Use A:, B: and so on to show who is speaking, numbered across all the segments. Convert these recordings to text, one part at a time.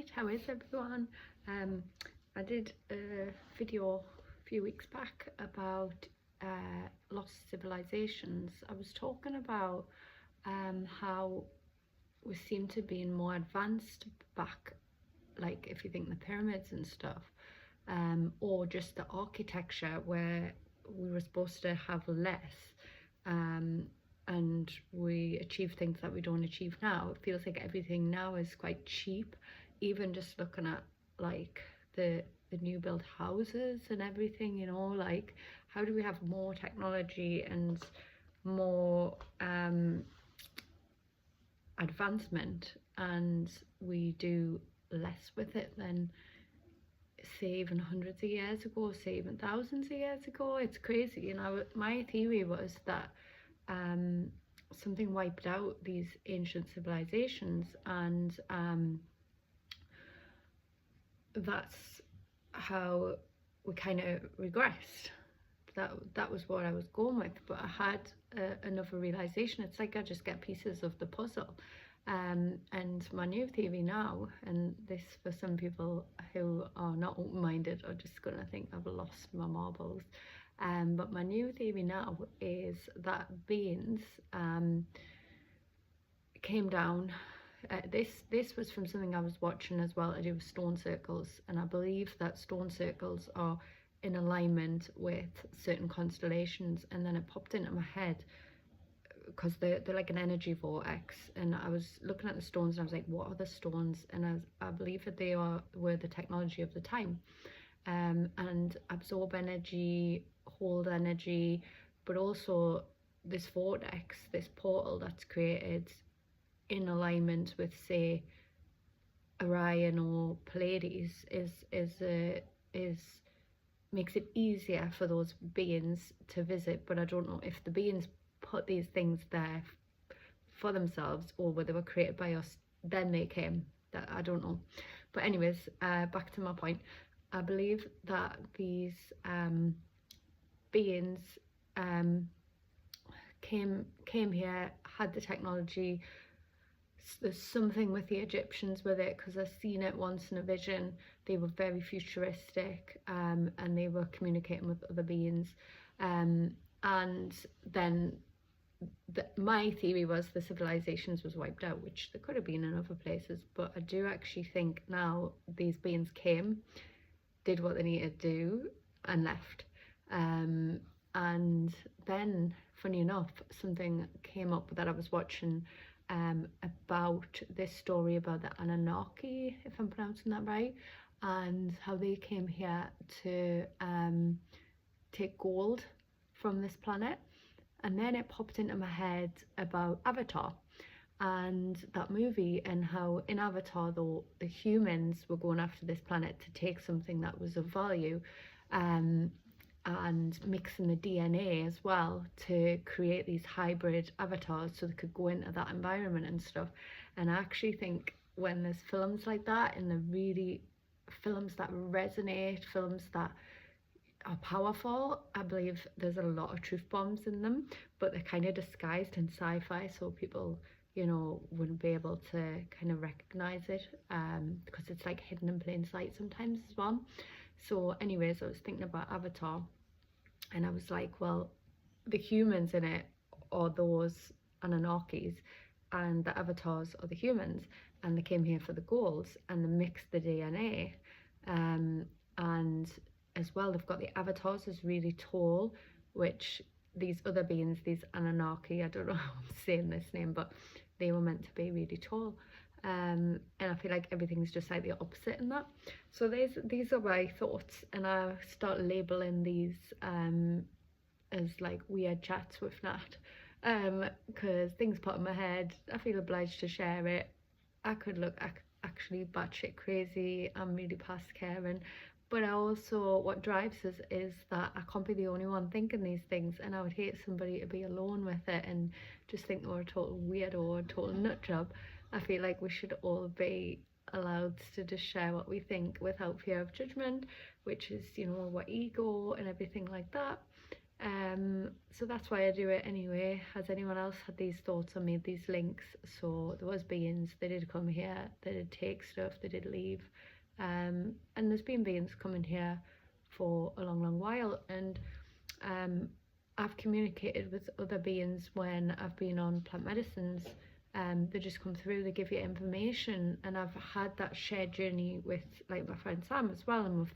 A: right, how is everyone? I did a video a few weeks back about lost civilizations. I was talking about how we seem to be more advanced back, like if you think the pyramids and stuff, or just the architecture where we were supposed to have less, and we achieve things that we don't achieve now. It feels like everything now is quite cheap, even just looking at like the new built houses and everything, you know, like how do we have more technology and more advancement and we do less with it than say even hundreds of years ago, say even thousands of years ago? It's crazy. You know, my theory was that something wiped out these ancient civilizations, and that's how we kind of regressed. That was what I was going with, but I had another realization. It's like I just get pieces of the puzzle. And my new theory now, and this for some people who are not open-minded are just gonna think I've lost my marbles, but my new theory now is that beings came down. This was from something I was watching as well to do with stone circles, and I believe that stone circles are in alignment with certain constellations, and then it popped into my head because they're like an energy vortex, and I was looking at the stones and I was like, what are the stones? And I believe that they were the technology of the time, and absorb energy, hold energy, but also this vortex, this portal that's created in alignment with, say, Orion or Pleiades is makes it easier for those beings to visit. But I don't know if the beings put these things there for themselves or whether they were created by us, then they came. That I don't know. But anyways, back to my point. I believe that these beings came here, had the technology. There's something with the Egyptians with it, because I've seen it once in a vision. They were very futuristic, and they were communicating with other beings, and then my theory was the civilizations was wiped out, which there could have been in other places, but I do actually think now these beings came, did what they needed to do, and left. And then, funny enough, something came up that I was watching about this story about the Anunnaki, if I'm pronouncing that right, and how they came here to take gold from this planet. And then it popped into my head about Avatar and that movie, and how in Avatar, though, the humans were going after this planet to take something that was of value, and mixing the DNA as well to create these hybrid avatars so they could go into that environment and stuff. And I actually think when there's films like that, and the really films that resonate, films that are powerful, I believe there's a lot of truth bombs in them, but they're kind of disguised in sci-fi, so people, you know, wouldn't be able to kind of recognize it, because it's like hidden in plain sight sometimes as well. So anyways, I was thinking about Avatar, and I was like, well, the humans in it are those Anunnakis, and the avatars are the humans, and they came here for the gold, and they mixed the DNA, and as well, they've got the avatars as really tall, which these other beings, these Anunnaki, I don't know how I'm saying this name, but they were meant to be really tall. And I feel like everything's just like the opposite in that. So these are my thoughts, and I start labeling these as like weird chats with Nat, because things pop in my head. I feel obliged to share it. I could look actually batshit crazy. I'm really past caring, but I also, what drives us is that I can't be the only one thinking these things, and I would hate somebody to be alone with it and just think we're a total weirdo or a total nut job. I feel like we should all be allowed to just share what we think without fear of judgment, which is, you know, what ego and everything like that. So that's why I do it anyway. Has anyone else had these thoughts or made these links? So there was beings, they did come here, they did take stuff, they did leave. And there's been beings coming here for a long while, and I've communicated with other beings when I've been on plant medicines. They just come through, they give you information, and I've had that shared journey with like my friend Sam as well, and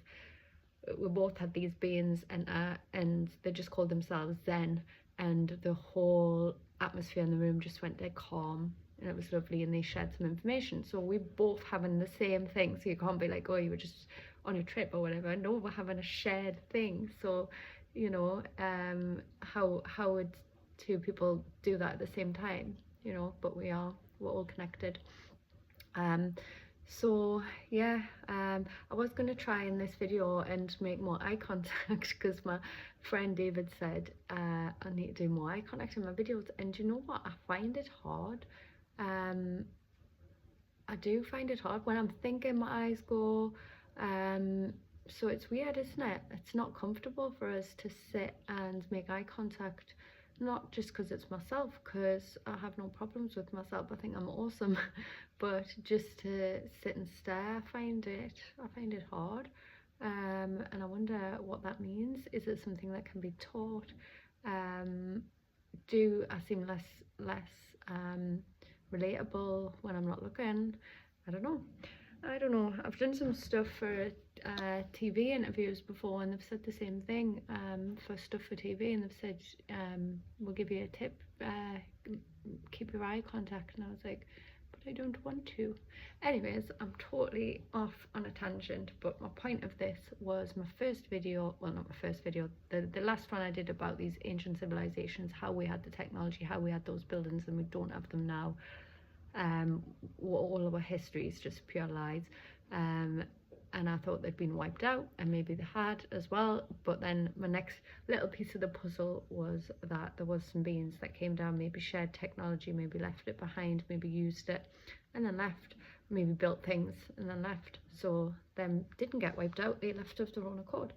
A: we both had these beings, and they just called themselves Zen, and the whole atmosphere in the room just went dead calm, and it was lovely, and they shared some information. So we're both having the same thing, so you can't be like, oh, you were just on a trip or whatever. No, we're having a shared thing. So you know, how would two people do that at the same time, you know? But we're all connected. So yeah, I was going to try in this video and make more eye contact, because my friend David said I need to do more eye contact in my videos, and you know what, I find it hard. I do find it hard when I'm thinking, my eyes go. So it's weird, isn't it? It's not comfortable for us to sit and make eye contact, not just because it's myself, because I have no problems with myself, I think I'm awesome, but just to sit and stare, I find it hard. And I wonder what that means. Is it something that can be taught? Do I seem less relatable when I'm not looking? I don't know. I've done some stuff for TV interviews before, and they've said the same thing, for stuff for TV, and they've said, we'll give you a tip, keep your eye contact, and I was like, but I don't want to. Anyways, I'm totally off on a tangent, but my point of this was my first video, well, not my first video, the last one I did about these ancient civilizations, how we had the technology, how we had those buildings and we don't have them now. All of our history is just pure lies, and I thought they'd been wiped out, and maybe they had as well. But then my next little piece of the puzzle was that there was some beings that came down, maybe shared technology, maybe left it behind, maybe used it and then left, maybe built things and then left. So them didn't get wiped out, they left of their own accord,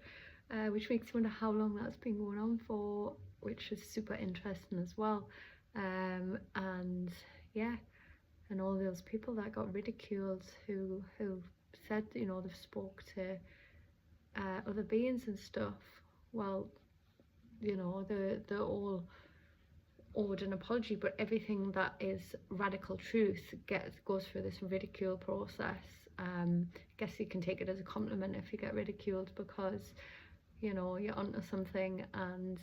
A: which makes you wonder how long that's been going on for, which is super interesting as well. And yeah, and all those people that got ridiculed, who said, you know, they've spoke to other beings and stuff. Well, you know, they're all owed an apology, but everything that is radical truth goes through this ridicule process. I guess you can take it as a compliment if you get ridiculed, because you know you're onto something, and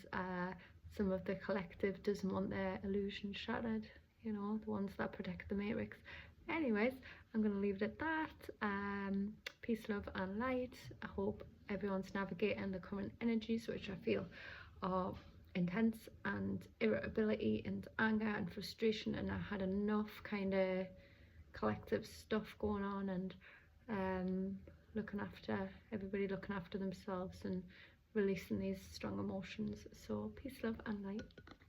A: some of the collective doesn't want their illusion shattered, you know, the ones that protect the matrix. Anyways, I'm going to leave it at that. Peace, love and light. I hope everyone's navigating the current energies, which I feel are intense, and irritability and anger and frustration, and I had enough kind of collective stuff going on, and looking after everybody, looking after themselves and releasing these strong emotions. So peace, love and light.